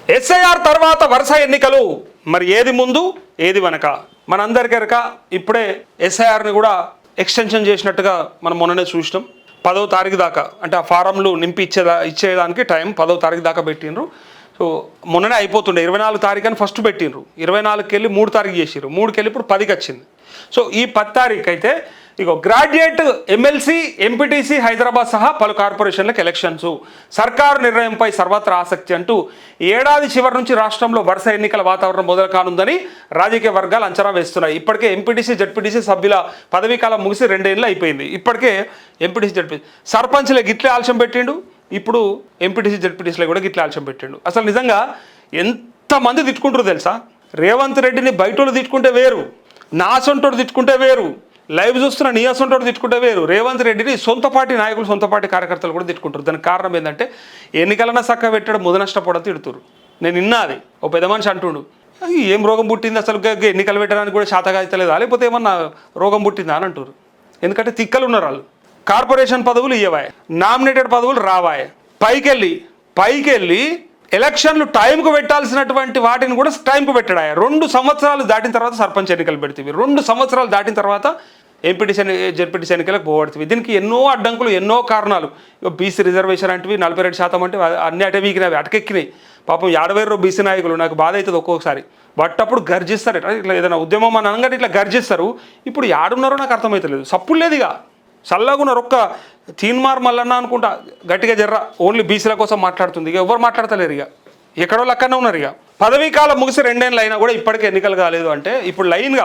SIR తర్వాత వరుస ఎన్నికలు, మరి ఏది ముందు ఏది వెనక? మనందరికీ ఎరక ఇప్పుడే ఎస్ఐఆర్ని కూడా ఎక్స్టెన్షన్ చేసినట్టుగా మనం మొన్ననే చూసినాం. 10వ తారీఖు దాకా, అంటే ఆ ఫారంలు నింపి ఇచ్చేదానికి టైం 10వ తారీఖు దాకా పెట్టిండ్రు. సో మొన్ననే అయిపోతుండే, 24 తారీఖు అని ఫస్ట్ పెట్టిండ్రు, 24కి వెళ్ళి 3 తారీఖు చేసిర్రు, 3కి వెళ్ళి ఇప్పుడు 10కి వచ్చింది. సో ఈ 10 తారీఖు అయితే ఇగో గ్రాడ్యుయేట్ ఎమ్మెల్సీ ఎంపీటీసీ హైదరాబాద్ సహా పలు కార్పొరేషన్లకు ఎలక్షన్స్, సర్కారు నిర్ణయంపై సర్వత్రా ఆసక్తి అంటూ ఏడాది చివరి నుంచి రాష్ట్రంలో వరుస ఎన్నికల వాతావరణం మొదలు కానుందని రాజకీయ వర్గాలు అంచనా వేస్తున్నాయి. ఇప్పటికే ఎంపీటీసీ జడ్పీటీసీ సభ్యుల పదవీకాలం ముగిసి 2 ఏళ్ళు అయిపోయింది. ఇప్పటికే ఎంపీటీసీ జడ్పీటీసీ సర్పంచ్లే గిట్లే ఆలస్యం పెట్టిండు, ఇప్పుడు ఎంపీటీసీ జడ్పీటీసీలో కూడా గిట్లే ఆలస్యం పెట్టిండు. అసలు నిజంగా ఎంతమంది తిట్టుకుంటారు తెలుసా? రేవంత్ రెడ్డిని బయటోళ్ళు తిట్టుకుంటే వేరు, నా సొంటోడు తిట్టుకుంటే వేరు, లైవ్ చూస్తున్న నీ అసొంటోడు తిట్టుకుంటే వేరు, రేవంత్ రెడ్డిని సొంత పార్టీ నాయకులు సొంత పార్టీ కార్యకర్తలు కూడా తిట్టుకుంటారు. దానికి కారణం ఏంటంటే ఎన్నికలన్నా చక్క పెట్టడం ముద నష్టపోవడం తిడుతురు. నేను విన్నది ఓ పెద్ద మనిషి అంటుండు, ఏం రోగం పుట్టింది అసలు ఎన్నికలు పెట్టడానికి కూడా శాతగా అవుతలేదా, లేకపోతే ఏమన్నా రోగం పుట్టిందా అని అంటారు. ఎందుకంటే తిక్కలు ఉన్నారు వాళ్ళు. కార్పొరేషన్ పదవులు ఇవ్వవాయి, నామినేటెడ్ పదవులు రావాయి, పైకెళ్ళి ఎలక్షన్లు టైంకు పెట్టాల్సినటువంటి వాటిని కూడా టైంకు పెట్టడా. 2 సంవత్సరాలు దాటిన తర్వాత సర్పంచ్ ఎన్నికలు పెడుతుంది, 2 సంవత్సరాలు దాటిన తర్వాత ఎంపీటీసీ జడ్పీటీసీ ఎన్నికలకు పోగొడుతుంది. దీనికి ఎన్నో అడ్డంకులు, ఎన్నో కారణాలు. బీసీ రిజర్వేషన్ అంటివి 42% అంటే అన్ని అటే వీకినవి, అటకెక్కినాయి. పాపం 50,000 బీసీ నాయకులు, నాకు బాధ అవుతుంది ఒక్కొక్కసారి. బట్టప్పుడు గర్జిస్తారు, ఇట్లా ఏదైనా ఉద్యమం అని అనగానే ఇట్లా గర్జిస్తారు. ఇప్పుడు యాడున్నారో నాకు అర్థమవుతలేదు, సప్పుడు లేదు. ఇక చల్లగున్నారు, ఒక్క తీన్మార్ మల్లన్న అనుకుంటా గట్టిగా జర్ర ఓన్లీ బీసీల కోసం మాట్లాడుతుంది. ఇక ఎవరు మాట్లాడతలేరు, ఇక ఎక్కడో లక్కనే ఉన్నారు. ఇక పదవీ కాలం ముగిసి 2 ఏళ్ళు అయినా కూడా ఇప్పటికే ఎన్నికలు కాలేదు అంటే ఇప్పుడు లైన్గా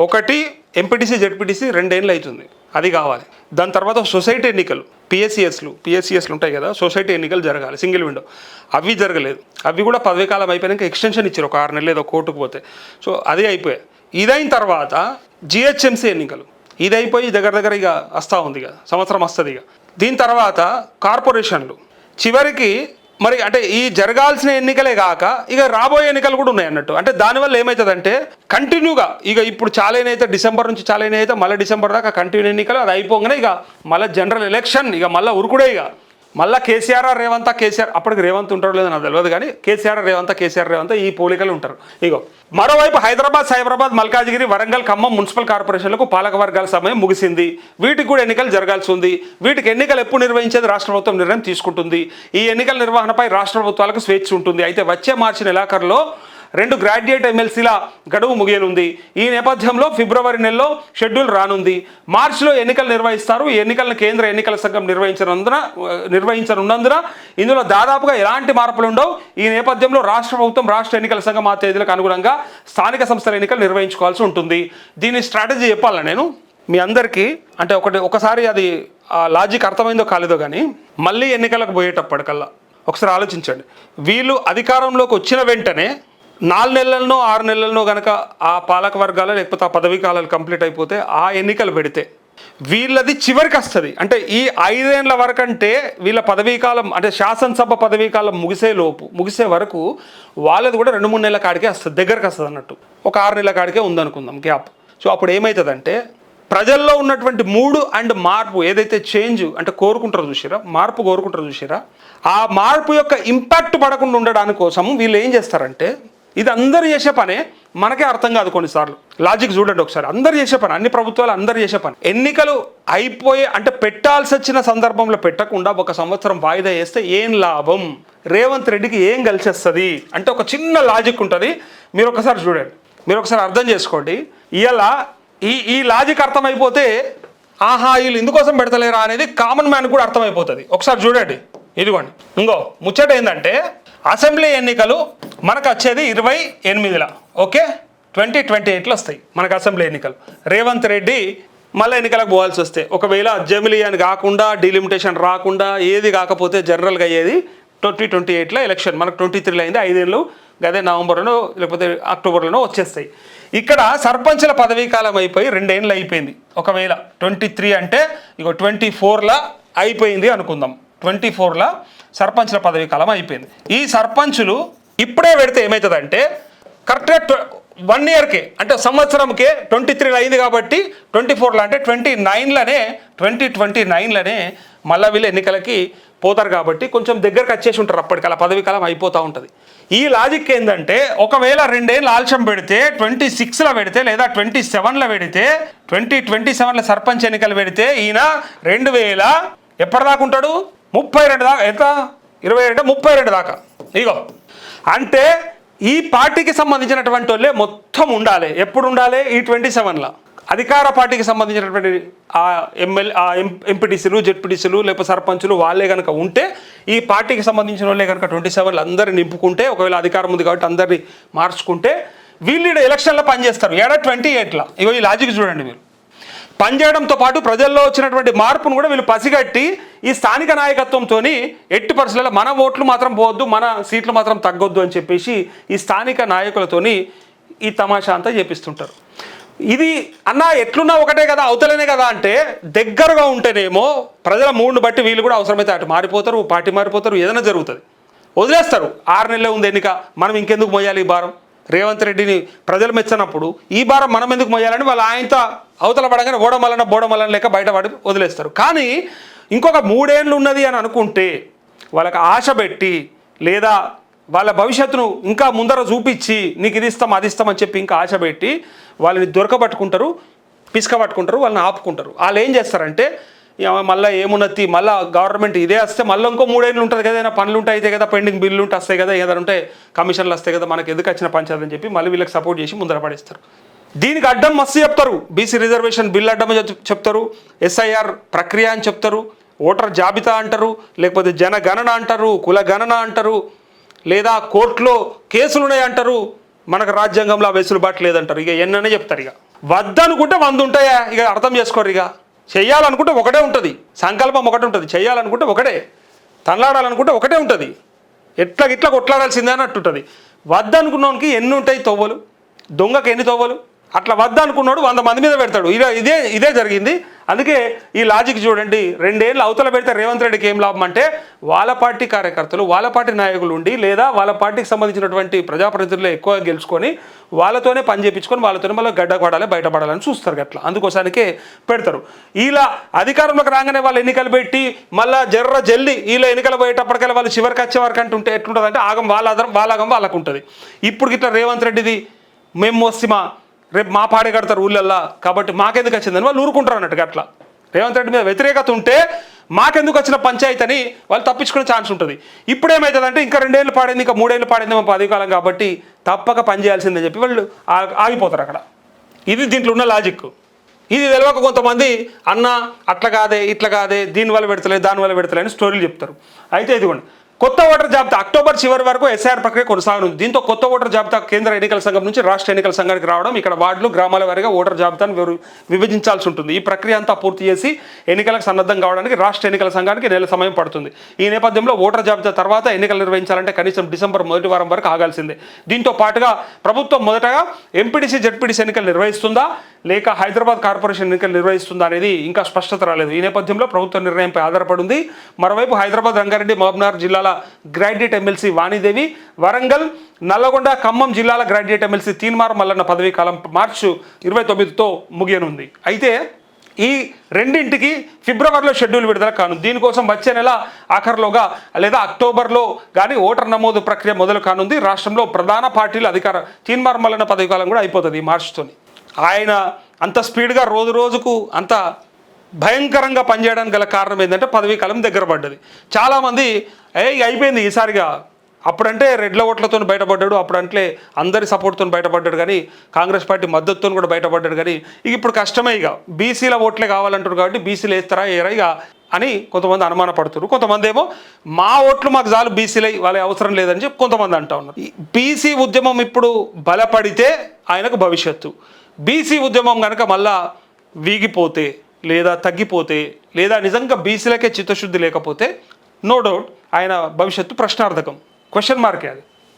ఒకటి ఎంపీటీసీ జడ్పీటీసీ 2 ఏళ్ళు అవుతుంది, అది కావాలి. దాని తర్వాత సొసైటీ ఎన్నికలు, పిఎస్సిఎస్లు ఉంటాయి కదా, సొసైటీ ఎన్నికలు జరగాలి, సింగిల్ విండో, అవి జరగలేదు. అవి కూడా పదవీ కాలం అయిపోయాక ఎక్స్టెన్షన్ ఇచ్చారు, ఒక 6 నెలలు ఏదో కోర్టుకు పోతే. సో అది అయిపోయాయి. ఇదైన తర్వాత జిహెచ్ఎంసీ ఎన్నికలు, ఇది అయిపోయి దగ్గర ఇక వస్తూ ఉంది, ఇక సంవత్సరం వస్తుంది. ఇక దీని తర్వాత కార్పొరేషన్లు, చివరికి మరి అంటే ఈ జరగాల్సిన ఎన్నికలే కాక ఇక రాబోయే ఎన్నికలు కూడా ఉన్నాయి అన్నట్టు. అంటే దానివల్ల ఏమవుతుందంటే కంటిన్యూగా ఇక ఇప్పుడు చాలైనైతే డిసెంబర్ నుంచి చాలైనైతే మళ్ళీ డిసెంబర్ దాకా కంటిన్యూ ఎన్నికలు, అది అయిపోగానే ఇక మళ్ళీ జనరల్ ఎలక్షన్, ఇక మళ్ళీ ఉరుకుడే. ఇక మళ్ళీ కేసీఆర్ అప్పటికి రేవంత్ ఉంటారో లేదో నాకు తెలియదు, కానీ కేసీఆర్ రేవంత్ ఈ పోలికలు ఉంటారు. ఇగో మరోవైపు హైదరాబాద్, సైబరాబాద్, మల్కాజిగిరి, వరంగల్, ఖమ్మం మున్సిపల్ కార్పొరేషన్లకు పాలక వర్గాల సమయం ముగిసింది. వీటికి కూడా ఎన్నికలు జరగాల్సి ఉంది. వీటికి ఎన్నికలు ఎప్పుడు నిర్వహించేది రాష్ట్ర ప్రభుత్వం నిర్ణయం తీసుకుంటుంది. ఈ ఎన్నికల నిర్వహణపై రాష్ట్ర ప్రభుత్వాలకు స్వేచ్ఛ ఉంటుంది. అయితే వచ్చే మార్చి నెలాఖరులో 2 గ్రాడ్యుయేట్ ఎమ్మెల్సీల గడువు ముగియనుంది. ఈ నేపథ్యంలో ఫిబ్రవరి నెలలో షెడ్యూల్ రానుంది. మార్చిలో ఎన్నికలు నిర్వహిస్తారు. ఈ ఎన్నికలను కేంద్ర ఎన్నికల సంఘం నిర్వహించనున్నందున ఇందులో దాదాపుగా ఎలాంటి మార్పులు ఉండవు. ఈ నేపథ్యంలో రాష్ట్ర ప్రభుత్వం, రాష్ట్ర ఎన్నికల సంఘం ఆ తేదీలకు అనుగుణంగా స్థానిక సంస్థల ఎన్నికలు నిర్వహించుకోవాల్సి ఉంటుంది. దీని స్ట్రాటజీ చెప్పాలా నేను మీ అందరికీ? అంటే ఒకసారి అది లాజిక్ అర్థమైందో కాలేదో కానీ మళ్ళీ ఎన్నికలకు పోయేటప్పటికల్లా ఒకసారి ఆలోచించండి. వీళ్ళు అధికారంలోకి వచ్చిన వెంటనే 4 నెలలనో 6 నెలలనో కనుక ఆ పాలక వర్గాలు లేకపోతే ఆ పదవీ కాలాలు కంప్లీట్ అయిపోతే ఆ ఎన్నికలు పెడితే వీళ్ళది చివరికి వస్తుంది. అంటే ఈ 5 ఏళ్ల వరకు అంటే వీళ్ళ పదవీ కాలం, అంటే శాసనసభ పదవీ కాలం ముగిసే వరకు వాళ్ళది కూడా 2-3 నెలల కాడికే వస్తుంది, దగ్గరకు వస్తుంది అన్నట్టు. ఒక 6 నెలల కాడికే ఉందనుకుందాం గ్యాప్. సో అప్పుడు ఏమవుతుందంటే ప్రజల్లో ఉన్నటువంటి మూడు అండ్ మార్పు ఏదైతే చేంజ్ అంటే మార్పు కోరుకుంటారో చూసిరా, ఆ మార్పు యొక్క ఇంపాక్ట్ పడకుండా ఉండడానికి కోసం వీళ్ళు ఏం చేస్తారంటే, ఇది అందరు చేసే పనే, మనకే అర్థం కాదు కొన్నిసార్లు. లాజిక్ చూడండి ఒకసారి, అందరు చేసే పని, అన్ని ప్రభుత్వాలు అందరు చేసే పని. ఎన్నికలు అయిపోయే అంటే పెట్టాల్సి వచ్చిన సందర్భంలో పెట్టకుండా 1 సంవత్సరం వాయిదా వేస్తే ఏం లాభం, రేవంత్ రెడ్డికి ఏం కలిసేస్తుంది అంటే ఒక చిన్న లాజిక్ ఉంటుంది. మీరు ఒకసారి చూడండి, మీరు ఒకసారి అర్థం చేసుకోండి. ఇలా ఈ లాజిక్ అర్థమైపోతే ఆహా వీళ్ళు ఇందుకోసం పెడతలేరా అనేది కామన్ మ్యాన్ కూడా అర్థమైపోతుంది. ఒకసారి చూడండి, ఇదిగోండి. ఇంకో ముచ్చట ఏంటంటే అసెంబ్లీ ఎన్నికలు మనకు వచ్చేది 28లో, ఓకే, 2028లో వస్తాయి మనకు అసెంబ్లీ ఎన్నికలు. రేవంత్ రెడ్డి మళ్ళీ ఎన్నికలకు పోవాల్సి వస్తే, ఒకవేళ జమిలీ అని కాకుండా డీలిమిటేషన్ రాకుండా ఏది కాకపోతే జనరల్గా అయ్యేది 2028లో ఎలక్షన్. మనకు 23లో అయింది, 5 ఏళ్ళు అదే నవంబర్లోనో లేకపోతే అక్టోబర్లోనో వచ్చేస్తాయి. ఇక్కడ సర్పంచ్ల పదవీ కాలం అయిపోయి 2 ఏళ్ళు అయిపోయింది. ఒకవేళ 23 అంటే ఇగో 24లో అయిపోయింది అనుకుందాం, 24లో సర్పంచ్ల పదవీ కాలం అయిపోయింది. ఈ సర్పంచులు ఇప్పుడే పెడితే ఏమవుతుందంటే కరెక్ట్గా 1 ఇయర్కే అంటే సంవత్సరంకే 23లో అయింది కాబట్టి 24లో అంటే 2029లోనే మళ్ళీ వీళ్ళు ఎన్నికలకి పోతారు కాబట్టి కొంచెం దగ్గరకు వచ్చేసి ఉంటారు, అప్పటికల్లా పదవి కాలం అయిపోతూ ఉంటుంది. ఈ లాజిక్ ఏంటంటే ఒకవేళ 2 ఏళ్ళు ఆలస్యం పెడితే 26లో పెడితే లేదా 27లో పెడితే 2027లో సర్పంచ్ ఎన్నికలు పెడితే ఈయన 2000 ఎప్పటిదాకా ఉంటాడు, 32 దాకా, ఎంత 22 32 దాకా. ఇగో అంటే ఈ పార్టీకి సంబంధించినటువంటి వాళ్ళే మొత్తం ఉండాలి. ఎప్పుడు ఉండాలి? ఈ 27లో. అధికార పార్టీకి సంబంధించినటువంటి ఆ ఎంపీటీసీలు జెడ్పీటీసీలు లేకపోతే సర్పంచులు వాళ్ళే కనుక ఉంటే, ఈ పార్టీకి సంబంధించిన వాళ్ళే కనుక 27లో అందరిని నింపుకుంటే, ఒకవేళ అధికారం ఉంది కాబట్టి అందరినీ మార్చుకుంటే వీళ్ళు ఎలక్షన్లో పనిచేస్తారు. 28లో. ఇగో ఈ లాజిక్ చూడండి మీరు. పనిచేయడంతో పాటు ప్రజల్లో వచ్చినటువంటి మార్పును కూడా వీళ్ళు పసిగట్టి ఈ స్థానిక నాయకత్వంతో ఎట్టి పరిస్థితుల్లో మన ఓట్లు మాత్రం పోవద్దు, మన సీట్లు మాత్రం తగ్గొద్దు అని చెప్పేసి ఈ స్థానిక నాయకులతోని ఈ తమాషా అంతా చేపిస్తుంటారు. ఇది అన్న ఎట్లున్నా ఒకటే కదా, అవతలనే కదా అంటే, దగ్గరగా ఉంటేనేమో ప్రజల మూడుని బట్టి వీళ్ళు కూడా అవసరమైతే అటు మారిపోతారు, పార్టీ మారిపోతారు, ఏదైనా జరుగుతుంది, వదిలేస్తారు. 6 నెలలే ఉంది ఎన్నిక, మనం ఇంకెందుకు మొయ్యాలి ఈ భారం? రేవంత్ రెడ్డిని ప్రజలు మెచ్చనప్పుడు ఈ భారం మనం ఎందుకు మొయ్యాలని వాళ్ళు ఆయనతో అవతల పడగానే బోడమల్లన లేక బయటపడి వదిలేస్తారు. కానీ ఇంకొక 3 ఏళ్ళు ఉన్నది అని అనుకుంటే వాళ్ళకి ఆశ పెట్టి లేదా వాళ్ళ భవిష్యత్తును ఇంకా ముందర చూపించి నీకు ఇది ఇస్తాం అది ఇస్తామని చెప్పి ఇంకా ఆశ పెట్టి వాళ్ళని దొరకబట్టుకుంటారు, పిసుకబట్టుకుంటారు, వాళ్ళని ఆపుకుంటారు. వాళ్ళు ఏం చేస్తారంటే మళ్ళీ ఏమున్నది, మళ్ళీ గవర్నమెంట్ ఇదే వస్తే మళ్ళీ ఇంకో 3 ఏళ్ళు ఉంటుంది కదా, ఏదైనా పనులు ఉంటాయి అయితే కదా, పెండింగ్ బిల్లు ఉంటే వస్తాయి కదా, ఏదైనా ఉంటే కమిషన్లు వస్తాయి కదా, మనకు ఎందుకు వచ్చిన పంచాయతీ అని చెప్పి మళ్ళీ వీళ్ళకి సపోర్ట్ చేసి ముందర పడేస్తారు. దీనికి అడ్డం మస్తు చెప్తారు. బీసీ రిజర్వేషన్ బిల్ అడ్డం చెప్తారు, ఎస్ఐఆర్ ప్రక్రియ అని చెప్తారు, ఓటర్ జాబితా అంటారు, లేకపోతే జనగణన అంటారు, కుల గణన అంటారు, లేదా కోర్టులో కేసులు ఉన్నాయి అంటారు, మనకు రాజ్యాంగంలో వెసులుబాటు లేదంటారు. ఇక ఎన్ననే చెప్తారు. ఇక వద్దనుకుంటే 100 ఉంటాయా, ఇక అర్థం చేసుకోరు. ఇక చెయ్యాలనుకుంటే ఒకటే ఉంటుంది, సంకల్పం ఒకటే ఉంటుంది, చెయ్యాలనుకుంటే ఒకటే, తనలాడాలనుకుంటే ఒకటే ఉంటుంది, ఇట్లా కొట్లాడాల్సిందే అన్నట్టు ఉంటుంది. వద్దనుకున్నోనికి ఎన్ని ఉంటాయి తొవ్వలు, దొంగకి ఎన్ని తొవ్వలు. అట్లా వద్దనుకున్నాడు 100 మంది మీద పెడతాడు. ఇదే జరిగింది. అందుకే ఈ లాజిక్ చూడండి. 2 ఏళ్ళు అవతల పెడితే రేవంత్ రెడ్డికి ఏం లాభం అంటే, వాళ్ళ పార్టీ కార్యకర్తలు వాళ్ళ పార్టీ నాయకులు ఉండి లేదా వాళ్ళ పార్టీకి సంబంధించినటువంటి ప్రజాప్రతినిధులు ఎక్కువ గెలుచుకొని వాళ్ళతోనే పని చేయించుకొని వాళ్ళతోనే మళ్ళీ గడ్డపడాలి బయటపడాలని చూస్తారు. అట్లా అందుకోసానికే పెడతారు. ఇలా అధికారంలోకి రాగానే వాళ్ళు ఎన్నికలు పెట్టి మళ్ళీ జల్లి వీళ్ళ ఎన్నికలు పోయేటప్పటికల్లా వాళ్ళు చివరికి వచ్చే వరకు అంటుంటే ఎట్లుంటుంది అంటే, ఆగం వాళ్ళకు ఉంటుంది. ఇప్పుడు ఇట్లా రేవంత్ రెడ్డిది మేము వస్తామా, రేపు మా పాడే కడతారు ఊళ్ళల్లా కాబట్టి మాకెందుకు వచ్చిందని వాళ్ళు ఊరుకుంటారు అన్నట్టుగా. అట్లా రేవంత్ రెడ్డి మీద వ్యతిరేకత ఉంటే మాకెందుకు వచ్చిన పంచాయతీ అని వాళ్ళు తప్పించుకునే ఛాన్స్ ఉంటుంది. ఇప్పుడు ఏమవుతుందంటే ఇంకా 2 ఏళ్ళు పాడైంది, ఇంకా 3 ఏళ్ళు పాడైంది మా 10 కాలం కాబట్టి తప్పక పని చేయాల్సిందని చెప్పి వాళ్ళు ఆగిపోతారు అక్కడ. ఇది దీంట్లో ఉన్న లాజిక్. ఇది తెలియక కొంతమంది అన్న అట్లా కాదే ఇట్లా కాదే, దీనివల్ల పెడతలే దానివల్ల పెడతలే అని స్టోరీలు చెప్తారు. అయితే ఇదిగోండి, కొత్త ఓటర్ జాబితా అక్టోబర్ చివరి వరకు ఎస్ఐఆర్ ప్రక్రియ కొనసాగనుంది. దీంతో కొత్త ఓటర్ జాబితా కేంద్ర ఎన్నికల సంఘం నుంచి రాష్ట్ర ఎన్నికల సంఘానికి రావడం, ఇక్కడ వార్డులు గ్రామాల వారీగా ఓటర్ జాబితాను విభజించాల్సి ఉంటుంది. ఈ ప్రక్రియ అంతా పూర్తి చేసి ఎన్నికలకు సన్నద్ధం కావడానికి రాష్ట్ర ఎన్నికల సంఘానికి నెల సమయం పడుతుంది. ఈ నేపథ్యంలో ఓటర్ జాబితా తర్వాత ఎన్నికలు నిర్వహించాలంటే కనీసం డిసెంబర్ మొదటి వారం వరకు ఆగాల్సిందే. దీంతో పాటుగా ప్రభుత్వం మొదటగా ఎంపీటీసీ జెడ్పీటీసీ ఎన్నికలు నిర్వహిస్తుందా లేక హైదరాబాద్ కార్పొరేషన్ ఎన్నికలు నిర్వహిస్తుందా అనేది ఇంకా స్పష్టత రాలేదు. ఈ నేపథ్యంలో ప్రభుత్వ నిర్ణయంపై ఆధారపడి ఉంది. మరోవైపు హైదరాబాద్, రంగారెడ్డి, మహబూబ్నగర్ జిల్లాల గ్రాడ్యుయేట్ ఎమ్మెల్సీ వాణిదేవి, వరంగల్, నల్లగొండ, ఖమ్మం జిల్లాల గ్రాడ్యుయేట్ ఎమ్మెల్సీ తీన్మార్ మల్లన్న పదవీ కాలం మార్చి 29తో ముగియనుంది. అయితే ఈ రెండింటికి ఫిబ్రవరిలో షెడ్యూల్ విడుదల కానుంది. దీనికోసం వచ్చే నెల ఆఖరిలోగా లేదా అక్టోబర్లో కానీ ఓటర్ నమోదు ప్రక్రియ మొదలు కానుంది. రాష్ట్రంలో ప్రధాన పార్టీల అధికార తీన్మార్ మల్లన్న పదవీ కాలం కూడా అయిపోతుంది ఈ మార్చితోని. ఆయన అంత స్పీడ్గా రోజుకు అంత భయంకరంగా పనిచేయడానికి గల కారణం ఏంటంటే పదవీ కాలం దగ్గర పడ్డది. చాలామంది అయిపోయింది ఈసారిగా, అప్పుడంటే రెడ్ల ఓట్లతో బయటపడ్డాడు, అప్పుడంటే అందరి సపోర్ట్తో బయటపడ్డాడు, కానీ కాంగ్రెస్ పార్టీ మద్దతుతో కూడా బయటపడ్డాడు. కానీ ఇప్పుడు కష్టమే, ఇక బీసీల ఓట్లే కావాలంటారు కాబట్టి బీసీలు వేస్తారా ఏరా ఇక అని కొంతమంది అనుమాన పడుతున్నారు. కొంతమంది ఏమో మా ఓట్లు మాకు చాలు బీసీలై వాళ్ళ అవసరం లేదని చెప్పి కొంతమంది అంటా ఉన్నారు. బీసీ ఉద్యమం ఇప్పుడు బలపడితే ఆయనకు భవిష్యత్తు, బీసీ ఉద్యమం కనుక మళ్ళా వీగిపోతే లేదా తగ్గిపోతే లేదా నిజంగా బీసీలకే చిత్తశుద్ధి లేకపోతే నో డౌట్ ఆయన భవిష్యత్తు ప్రశ్నార్థకం, క్వశ్చన్ మార్కే అది.